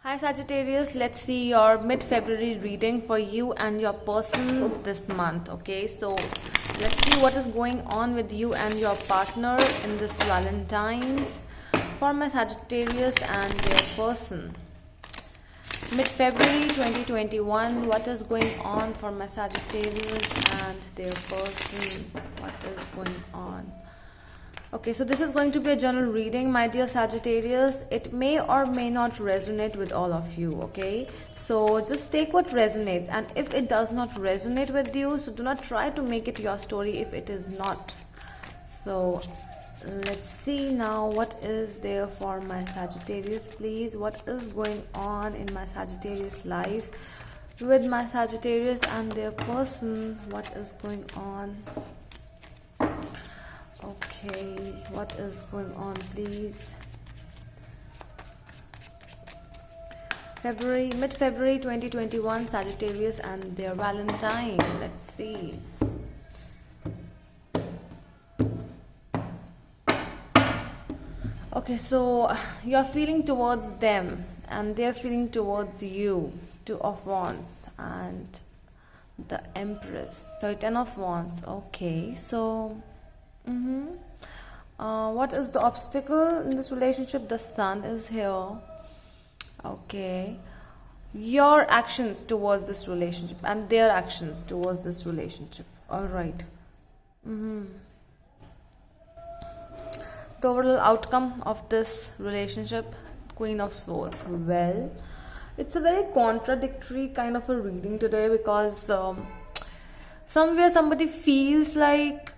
Hi Sagittarius, let's see your mid-February reading for you and your person this month. Okay, so let's see what is going on with you and your partner in this Valentine's for my Sagittarius and their person. Mid-February 2021, what is going on for my Sagittarius and their person? What is going on? Okay, so this is going to be a general reading, my dear Sagittarius. It may or may not resonate with all of you, okay? So just take what resonates, and if it does not resonate with you, so do not try to make it your story if it is not. So let's see now what is there for my Sagittarius, please. What is going on in my Sagittarius life with my Sagittarius and their person? What is going on? Okay, what is going on, please? Mid-February 2021, Sagittarius and their Valentine. Let's see. Okay, so you're feeling towards them and they're feeling towards you. Two of Wands and the Empress. So 10 of Wands. Okay, so what is the obstacle in this relationship? The Sun is here. Okay, your actions towards this relationship and their actions towards this relationship. All right. The overall outcome of this relationship, Queen of Swords. Well, it's a very contradictory kind of a reading today because somewhere somebody feels like,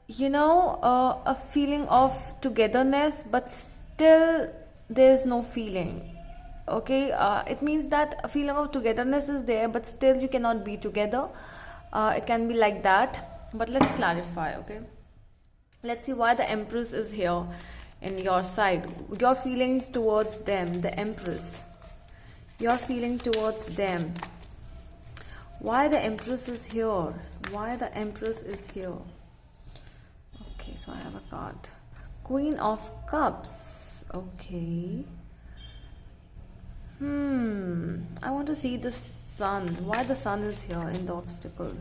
a feeling of togetherness, but still there's no feeling. Okay, it means that a feeling of togetherness is there, but still you cannot be together. It can be like that, but let's clarify. Okay, let's see why the Empress is here in your side. Your feelings towards them, the Empress. Your feeling towards them. Why the Empress is here? Why the Empress is here? Okay, so I have a card. Queen of Cups. Okay. I want to see the Sun. Why the Sun is here in the obstacle?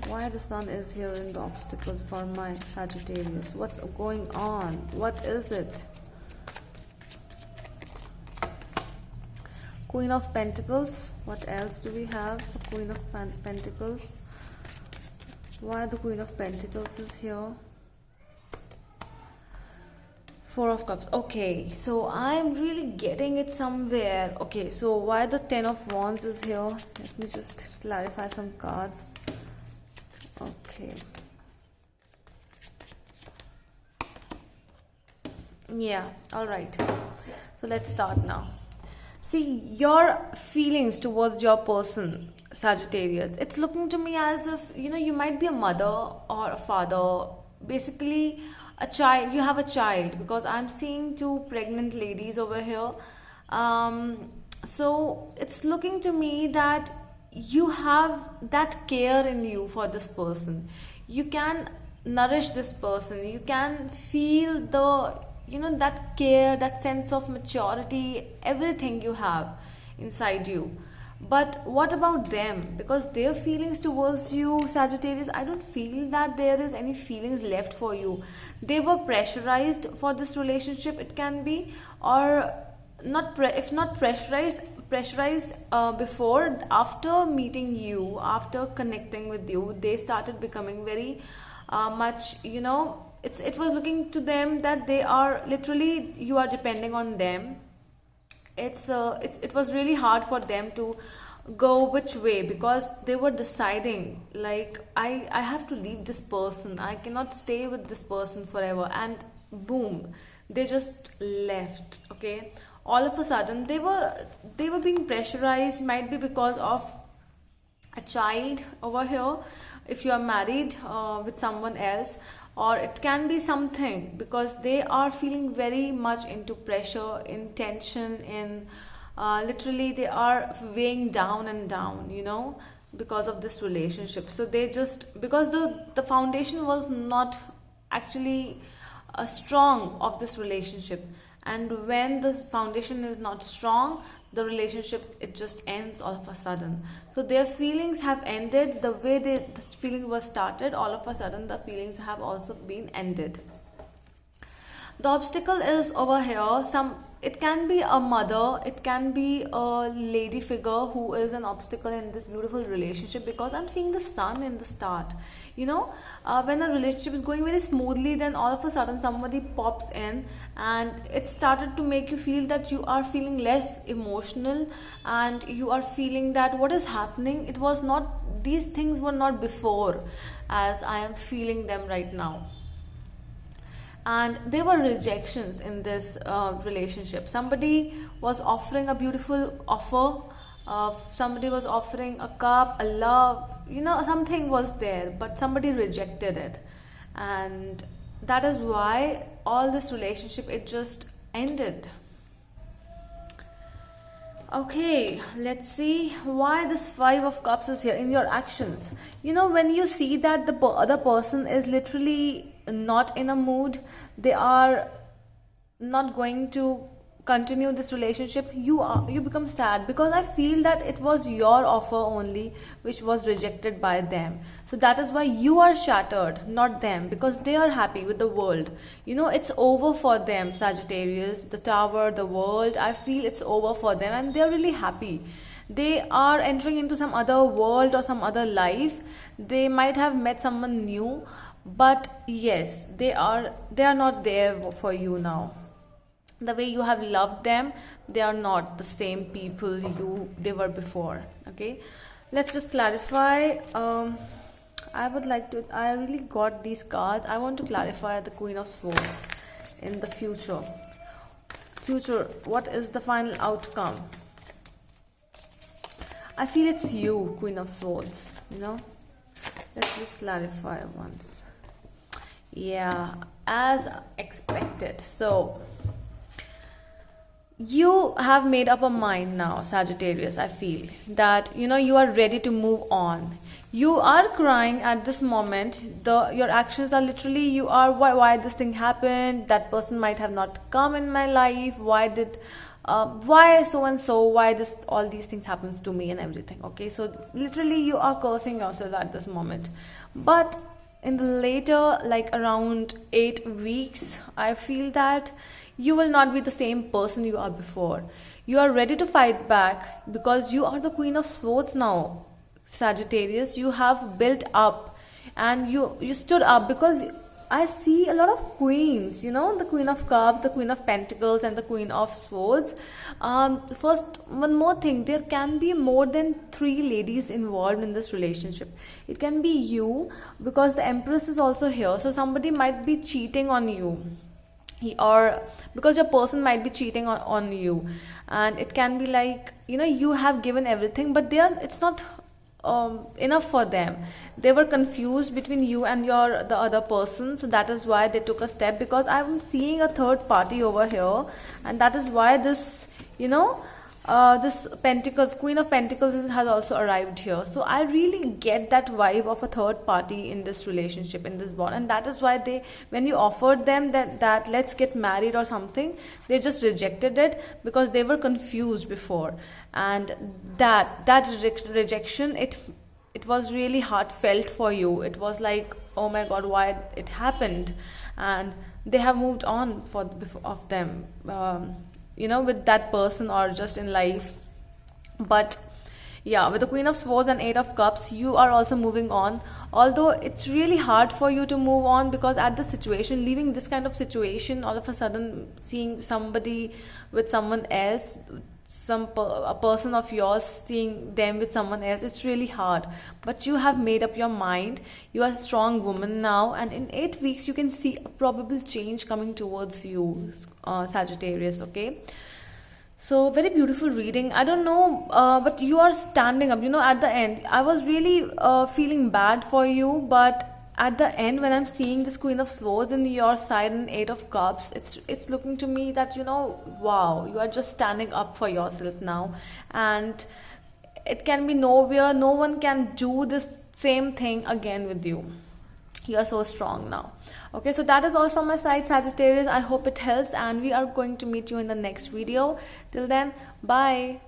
Why the Sun is here in the obstacles for my Sagittarius? What's going on? What is it? Queen of Pentacles. What else do we have? The Queen of Pentacles. Why the Queen of Pentacles is here? Four of Cups. Okay, so I'm really getting it somewhere. Okay, so why the 10 of Wands is here? Let me just clarify some cards. Okay. Yeah, all right. So let's start now. See, your feelings towards your person, Sagittarius, it's looking to me as if, you might be a mother or a father, basically a child. You have a child, because I'm seeing two pregnant ladies over here. So it's looking to me that you have that care in you for this person. You can nourish this person. You can feel the that care, that sense of maturity, everything you have inside you. But what about them? Because their feelings towards you, Sagittarius, I don't feel that there is any feelings left for you. They were pressurized for this relationship, it can be, or not. If not pressurized before. After meeting you, after connecting with you, they started becoming very much, it was looking to them that they are literally, you are depending on them. It was really hard for them to go which way, because they were deciding, like, I have to leave this person, I cannot stay with this person forever, and boom, they just left. Okay, all of a sudden they were being pressurized, might be because of a child over here, if you are married with someone else, or it can be something because they are feeling very much into pressure, in tension, in literally they are weighing down and down, because of this relationship. So they just, because the foundation was not actually strong of this relationship, and when the foundation is not strong, the relationship, it just ends all of a sudden. So their feelings have ended the way the feeling was started. All of a sudden the feelings have also been ended. The obstacle is over here. It can be a mother, it can be a lady figure who is an obstacle in this beautiful relationship, because I'm seeing the sun in the start. When a relationship is going very smoothly, then all of a sudden somebody pops in, and it started to make you feel that you are feeling less emotional, and you are feeling that what is happening, it was not, these things were not before as I am feeling them right now. And there were rejections in this relationship. Somebody was offering a beautiful offer, somebody was offering a cup, a love, something was there, but somebody rejected it, and that is why all this relationship, it just ended. Okay, let's see why this Five of Cups is here in your actions. When you see that the other person is literally not in a mood, they are not going to continue this relationship, you become sad, because I feel that it was your offer only which was rejected by them. So that is why you are shattered, not them, because they are happy with the world. It's over for them, Sagittarius. The Tower, the world, I feel it's over for them, and they're really happy. They are entering into some other world or some other life. They might have met someone new, but yes, they are not there for you now. The way you have loved them, they are not the same people they were before. Okay, let's just clarify. I really got these cards. I want to clarify the Queen of Swords in the future. What is the final outcome? I feel it's you, Queen of Swords. Let's just clarify once. Yeah, as expected. So you have made up a mind now, Sagittarius. I feel that you are ready to move on. You are crying at this moment. Your actions are literally, you are, why this thing happened, that person might have not come in my life, why so and so, why all these things happens to me and everything. Okay, so literally you are cursing yourself at this moment. But in the later, like around 8 weeks, I feel that you will not be the same person you are before. You are ready to fight back, because you are the Queen of Swords now, Sagittarius. You have built up, and you stood up, because I see a lot of queens, the Queen of Cups, the Queen of Pentacles, and the Queen of Swords. First, one more thing, there can be more than 3 ladies involved in this relationship. It can be you, because the Empress is also here. So somebody might be cheating on you, or because your person might be cheating on you, and it can be like, you have given everything, but it's not enough for them. They were confused between you and the other person, so that is why they took a step, because I'm seeing a third party over here, and that is why this this Queen of Pentacles has also arrived here. So I really get that vibe of a third party in this relationship, in this bond, and that is why when you offered them that let's get married or something, they just rejected it, because they were confused before, and that rejection, it was really heartfelt for you. It was like, oh my God, why it happened, and they have moved on of them. With that person or just in life. But yeah, with the Queen of Swords and 8 of Cups, you are also moving on, although it's really hard for you to move on, because at the situation, leaving this kind of situation, all of a sudden seeing somebody with someone else, a person of yours, seeing them with someone else, it's really hard. But you have made up your mind. You are a strong woman now, and in 8 weeks you can see a probable change coming towards you, Sagittarius. Okay, so very beautiful reading. I don't know, but you are standing up. At the end, I was really feeling bad for you, but at the end, when I'm seeing this Queen of Swords in your side and 8 of Cups, it's looking to me that, wow, you are just standing up for yourself now. And it can be nowhere, no one can do this same thing again with you. You are so strong now. Okay, so that is all from my side, Sagittarius. I hope it helps, and we are going to meet you in the next video. Till then, bye.